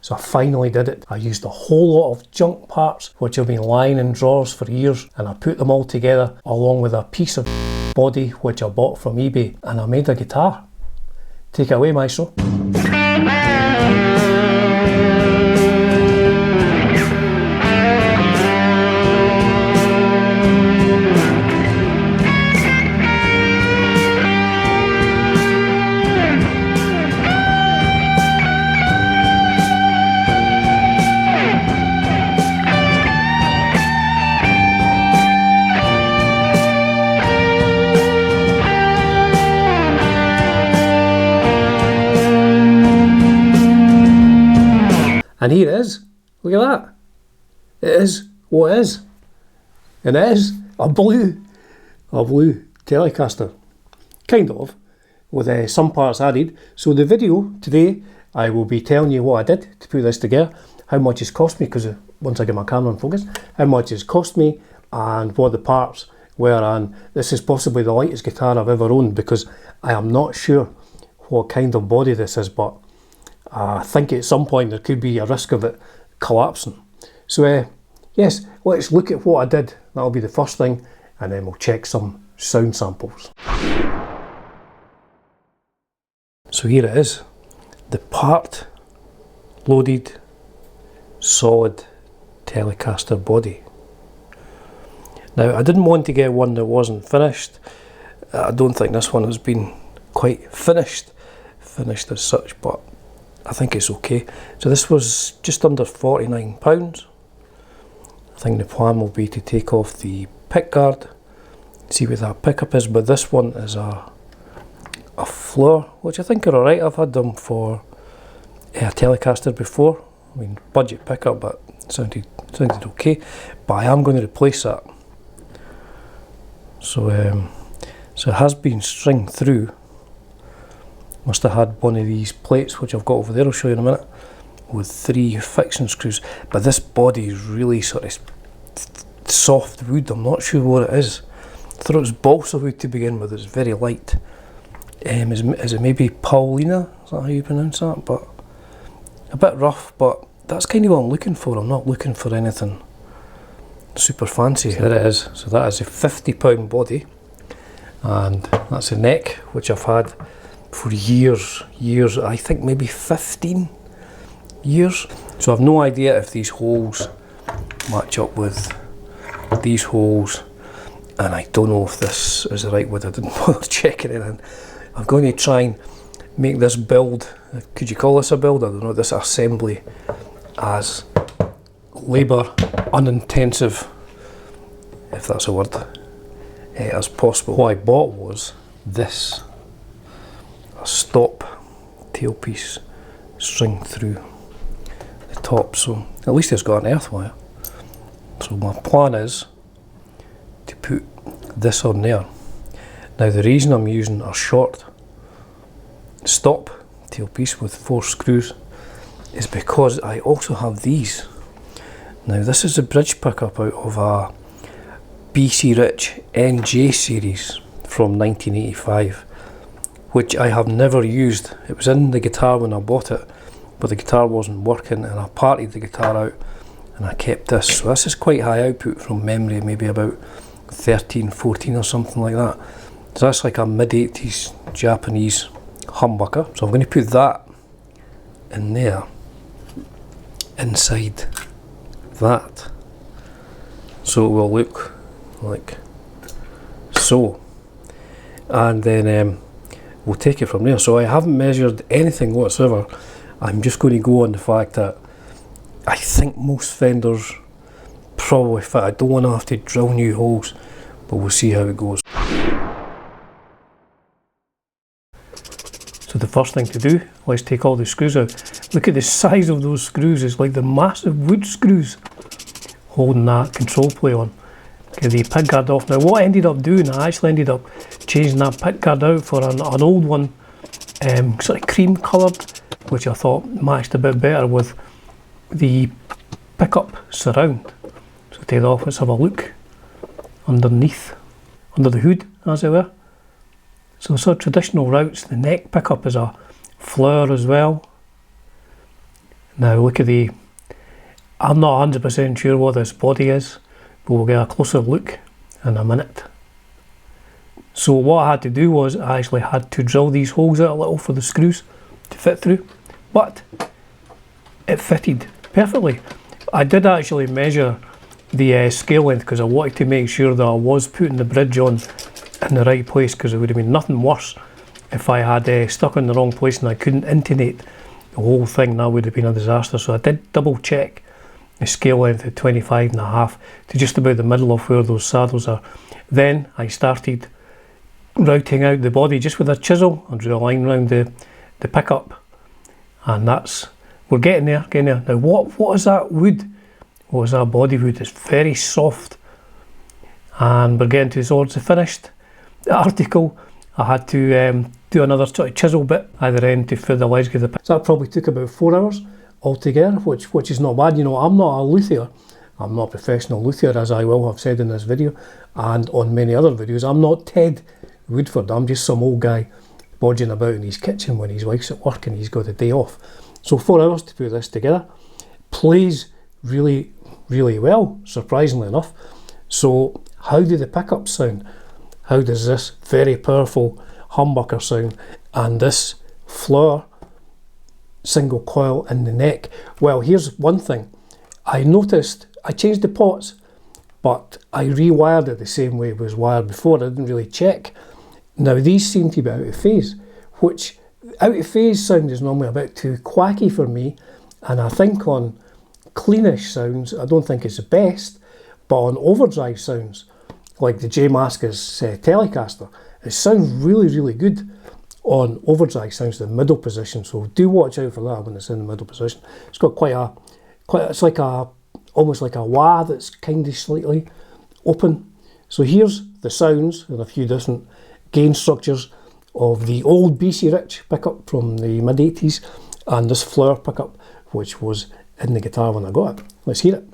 So I finally did it. I used a whole lot of junk parts which have been lying in drawers for years, and I put them all together along with a piece of body which I bought from eBay, and I made a guitar. Take it away, maestro. And here it is. Look at that. It is what it is. And it is a blue Telecaster. Kind of, with some parts added. So the video today, I will be telling you what I did to put this together, how much it's cost me, because once I get my camera in focus, how much it's cost me and what the parts were. And this is possibly the lightest guitar I've ever owned, because I am not sure what kind of body this is, but I think at some point there could be a risk of it collapsing. So yes, let's look at what I did. That'll be the first thing, and then we'll check some sound samples. So here it is, the part loaded solid Telecaster body. Now I didn't want to get one that wasn't finished. I don't think this one has been quite finished as such, but I think it's okay. So this was just under £49. I think the plan will be to take off the pick guard, see what that pickup is, but this one is a floor, which I think are alright. I've had them for a Telecaster before. I mean, budget pickup, but it sounded okay. But I am going to replace that. So it has been stringed through. Must have had one of these plates, which I've got over there, I'll show you in a minute, with 3 fixing screws. But this body is really sort of soft wood. I'm not sure what it is. I thought it was balsa wood to begin with. It's very light. Is it maybe Paulina? Is that how you pronounce that? But a bit rough, but that's kind of what I'm looking for. I'm not looking for anything super fancy. So there it is. So that is a £50 body, and that's the neck, which I've had for years, I think maybe 15 years. So I've no idea if these holes match up with these holes, and I don't know if this is the right wood. I didn't bother checking it in. I'm going to try and make this build, could you call this a build? I don't know, this assembly as labour unintensive, if that's a word, as possible. What I bought was this, a stop tailpiece string through the top, so at least it's got an earth wire. So my plan is to put this on there. Now the reason I'm using a short stop tailpiece with 4 screws is because I also have these. Now this is a bridge pickup out of a BC Rich NJ series from 1985, which I have never used. It was in the guitar when I bought it, but the guitar wasn't working, and I partied the guitar out and I kept this. So this is quite high output from memory, maybe about 13, 14 or something like that. So that's like a mid-80s Japanese humbucker. So I'm going to put that in there, inside that. So it will look like so. And then we'll take it from there. So I haven't measured anything whatsoever. I'm just going to go on the fact that I think most Fenders probably fit. I don't want to have to drill new holes, but we'll see how it goes. So the first thing to do, let's take all the screws out. Look at the size of those screws. It's like the massive wood screws holding that control plate on. Get the pick guard off. Now what I ended up doing, I actually ended up changing that pick guard out for an old one, sort of cream coloured, which I thought matched a bit better with the pickup surround. So take it off, let's have a look underneath, under the hood as it were. So sort of traditional routes, the neck pickup is a flower as well. Now look at the, I'm not 100% sure what this body is, but we'll get a closer look in a minute. So what I had to do was I actually had to drill these holes out a little for the screws to fit through, but it fitted perfectly. I did actually measure the scale length because I wanted to make sure that I was putting the bridge on in the right place, because it would have been nothing worse if I had stuck in the wrong place and I couldn't intonate the whole thing. That would have been a disaster. So I did double check the scale length at 25.5 to just about the middle of where those saddles are. Then I started routing out the body just with a chisel. I drew a line around the pickup, and that's, we're getting there. Now what is that wood? What is that body wood? It's very soft, and we're getting towards the finished article. I had to do another sort of chisel bit either end to fit the legs of the pick. So that probably took about 4 hours altogether, which is not bad. You know, I'm not a luthier. I'm not a professional luthier, as I will have said in this video and on many other videos. I'm not Ted Woodford. I'm just some old guy bodging about in his kitchen when his wife's at work and he's got a day off. So 4 hours to put this together. Plays really, really well, surprisingly enough. So how do the pickups sound? How does this very powerful humbucker sound? And this flower single coil in the neck. Well, here's one thing. I noticed I changed the pots, but I rewired it the same way it was wired before. I didn't really check. Now these seem to be out of phase, which out of phase sound is normally a bit too quacky for me, and I think on cleanish sounds I don't think it's the best, but on overdrive sounds like the J Mascis Telecaster, it sounds really, really good on overdrive sounds, the middle position. So do watch out for that when it's in the middle position. It's got it's like almost like a wah that's kind of slightly open. So here's the sounds and a few different gain structures of the old BC Rich pickup from the mid-80s and this flower pickup which was in the guitar when I got it. Let's hear it.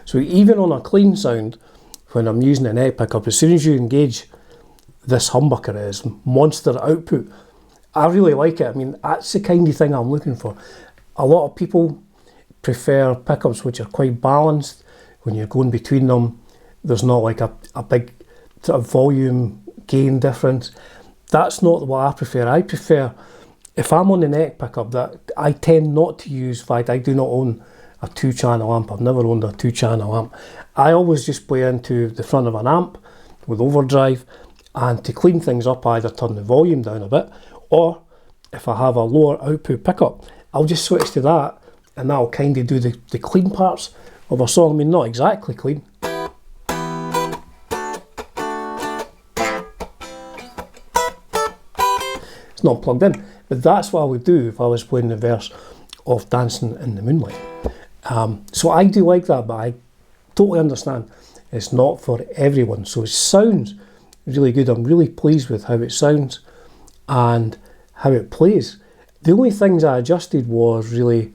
So even on a clean sound, when I'm using a neck pickup, as soon as you engage this humbucker, it is monster output. I really like it. I mean, that's the kind of thing I'm looking for. A lot of people prefer pickups which are quite balanced. When you're going between them, there's not like a big sort of volume gain difference. That's not what I prefer. I prefer, if I'm on the neck pickup, that I tend not to use. In fact, I do not own a 2-channel amp. I've never owned a 2-channel amp. I always just play into the front of an amp with overdrive, and to clean things up, I either turn the volume down a bit, or if I have a lower output pickup, I'll just switch to that, and that'll kind of do the clean parts of a song. I mean, not exactly clean. It's not plugged in, but that's what I would do if I was playing the verse of Dancing in the Moonlight. So I do like that, but I totally understand it's not for everyone. So it sounds really good. I'm really pleased with how it sounds and how it plays. The only things I adjusted was really,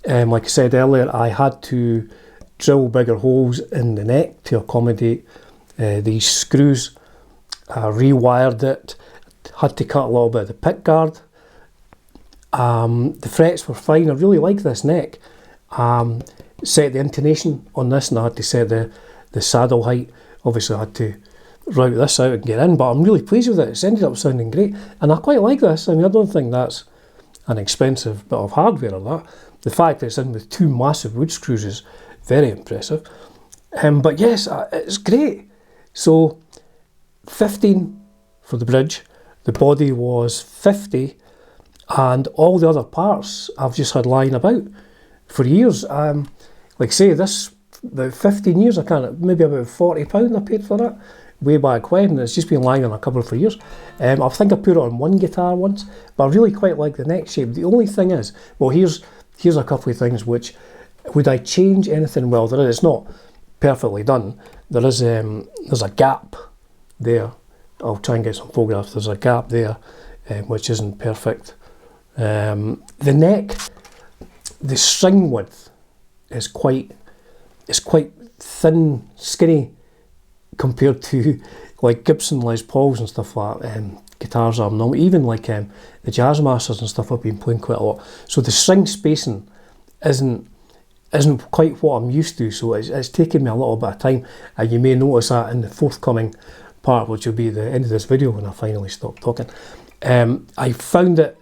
like I said earlier, I had to drill bigger holes in the neck to accommodate these screws. I rewired it, had to cut a little bit of the pick guard. The frets were fine. I really like this neck. Set the intonation on this, and I had to set the saddle height. Obviously I had to route this out and get in, but I'm really pleased with it. It's ended up sounding great, and I quite like this. I mean, I don't think that's an expensive bit of hardware or that. The fact that it's in with 2 massive wood screws is very impressive. But yes, it's great. So 15 for the bridge, the body was 50, and all the other parts I've just had lying about for years. Like I say, this, about 15 years, I can't, maybe about £40 I paid for that, way back when, and it's just been lying on a cupboard for years. I think I put it on one guitar once, but I really quite like the neck shape. The only thing is, well, here's a couple of things which, would I change anything? Well, there is, it's not perfectly done. There is, there's a gap there. I'll try and get some photographs. There's a gap there, which isn't perfect. The neck, the string width is quite thin, skinny, compared to like Gibson Les Pauls and stuff like that. Guitars are normal, even like the Jazz Masters and stuff I've been playing quite a lot. So the string spacing isn't quite what I'm used to, so it's taken me a little bit of time, and you may notice that in the forthcoming part, which will be the end of this video when I finally stop talking. I found that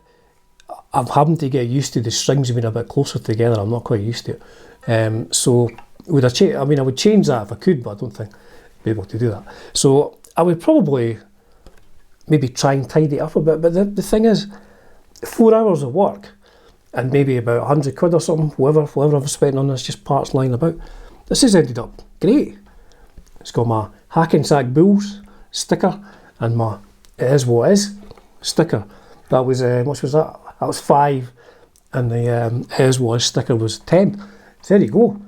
I'm having to get used to the strings being a bit closer together. I'm not quite used to it. So would I change? I mean, I would change that if I could, but I don't think I'd be able to do that. So I would probably maybe try and tidy it up a bit. But the thing is, 4 hours of work and maybe about 100 quid or something, whatever I've spent on this, just parts lying about. This has ended up great. It's got my Hackensack Bulls sticker and my It Is What It Is sticker. That was, what was that? That was 5, and the It Is What It Is sticker was 10. So there you go.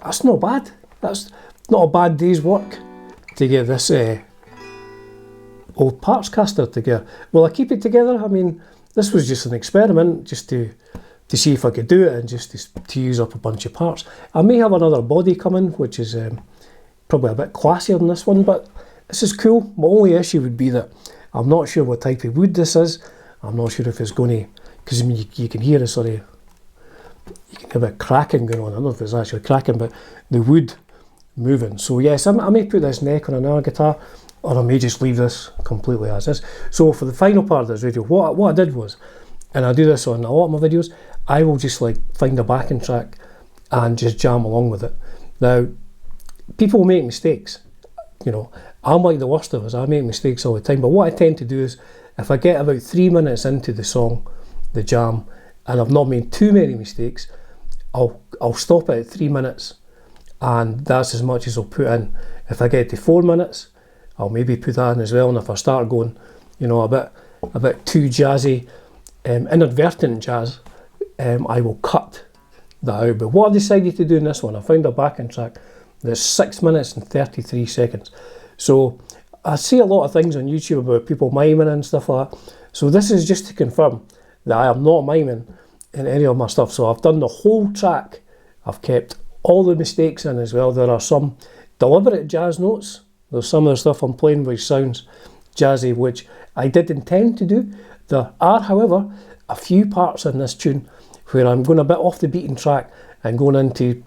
That's not bad. That's not a bad day's work to get this old Partscaster together. Will I keep it together? I mean, this was just an experiment, just to see if I could do it, and just to use up a bunch of parts. I may have another body coming, which is probably a bit classier than this one, but this is cool. My only issue would be that I'm not sure what type of wood this is. I'm not sure if it's going to, because I mean, you can hear a sort of, you can have a cracking going on. I don't know if it's actually cracking, but the wood moving. So yes, I may put this neck on another guitar, or I may just leave this completely as is. So for the final part of this video, what I did was, and I do this on a lot of my videos, I will just like find a backing track and just jam along with it. Now, people make mistakes. You know, I'm like the worst of us. I make mistakes all the time. But what I tend to do is, if I get about 3 minutes into the song, the jam, and I've not made too many mistakes, I'll stop it at 3 minutes, and that's as much as I'll put in. If I get to 4 minutes, I'll maybe put that in as well. And if I start going, you know, a bit too jazzy, inadvertent jazz, I will cut that out. But what I've decided to do in this one, I found a backing track that's 6 minutes and 33 seconds. So I see a lot of things on YouTube about people miming and stuff like that. So this is just to confirm that I am not miming in any of my stuff. So I've done the whole track. I've kept all the mistakes in as well. There are some deliberate jazz notes. There's some of the stuff I'm playing which sounds jazzy, which I did intend to do. There are, however, a few parts in this tune where I'm going a bit off the beaten track and going into,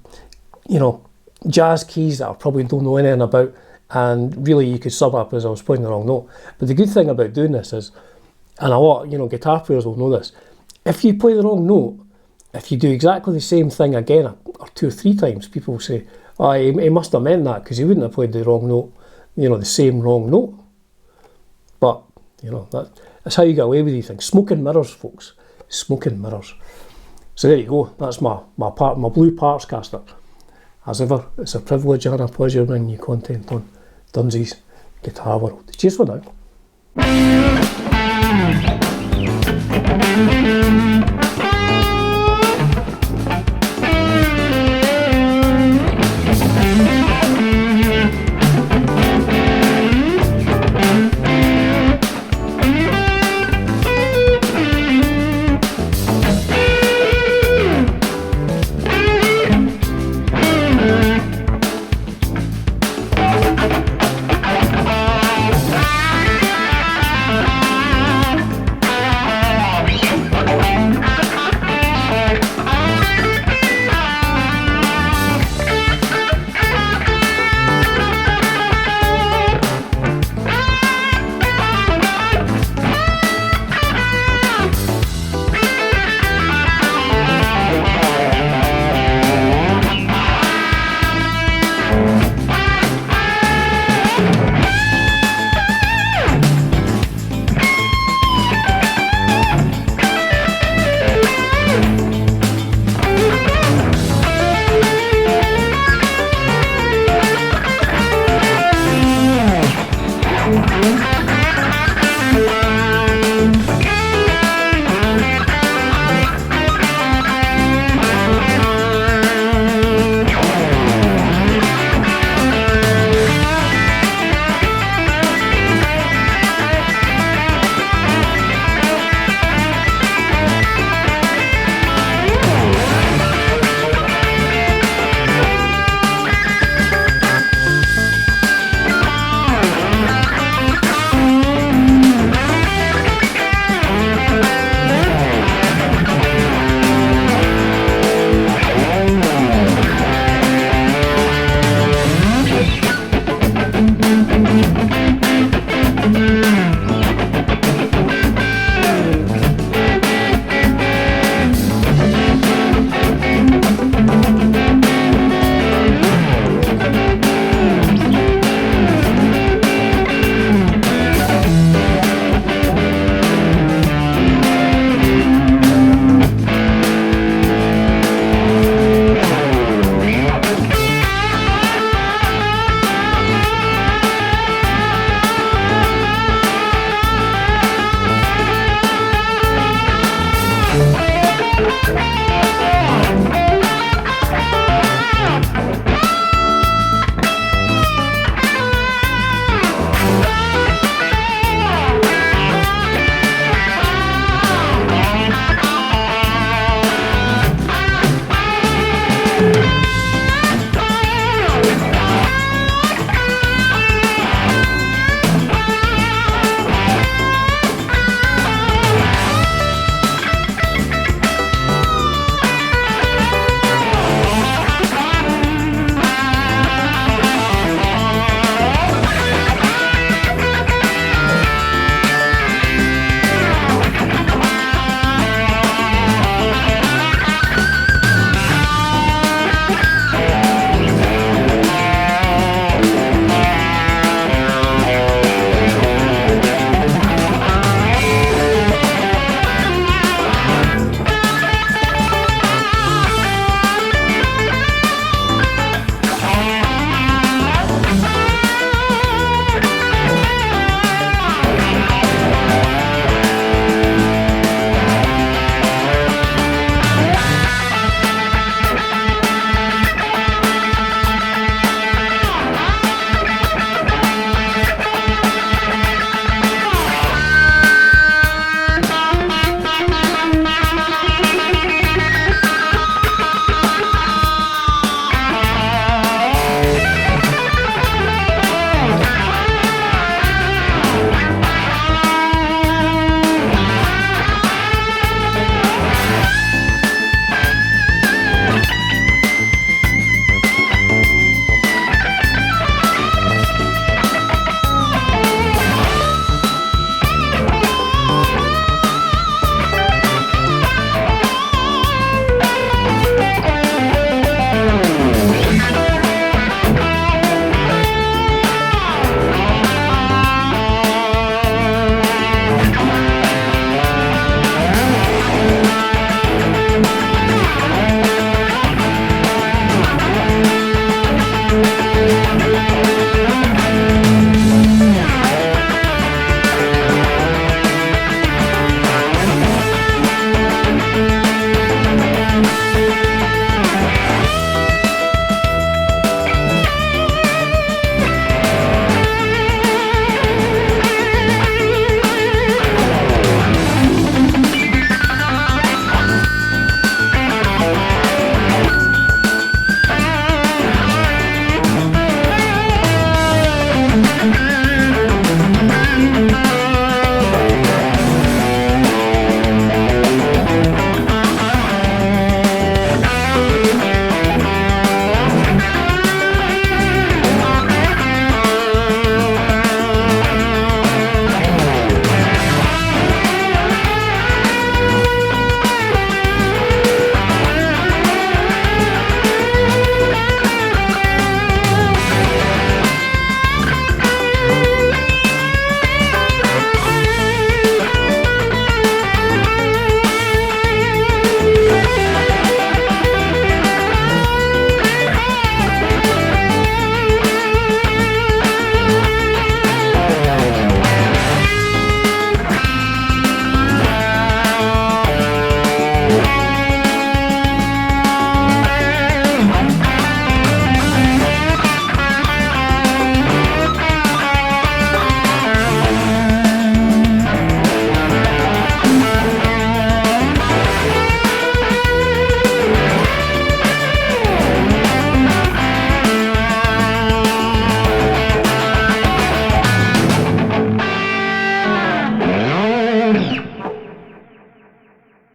you know, jazz keys that I probably don't know anything about, and really you could sum up as I was playing the wrong note. But the good thing about doing this is, and a lot, you know, guitar players will know this, if you play the wrong note, if you do exactly the same thing again or 2 or 3 times, people will say, oh, he must have meant that because he wouldn't have played the wrong note, you know, the same wrong note. But, you know, that's how you get away with these things. Smoke and mirrors, folks. Smoke and mirrors. So there you go. That's my blue Partscaster. As ever, it's a privilege and a pleasure bringing you content on Dunsies Guitar World. Cheers for now.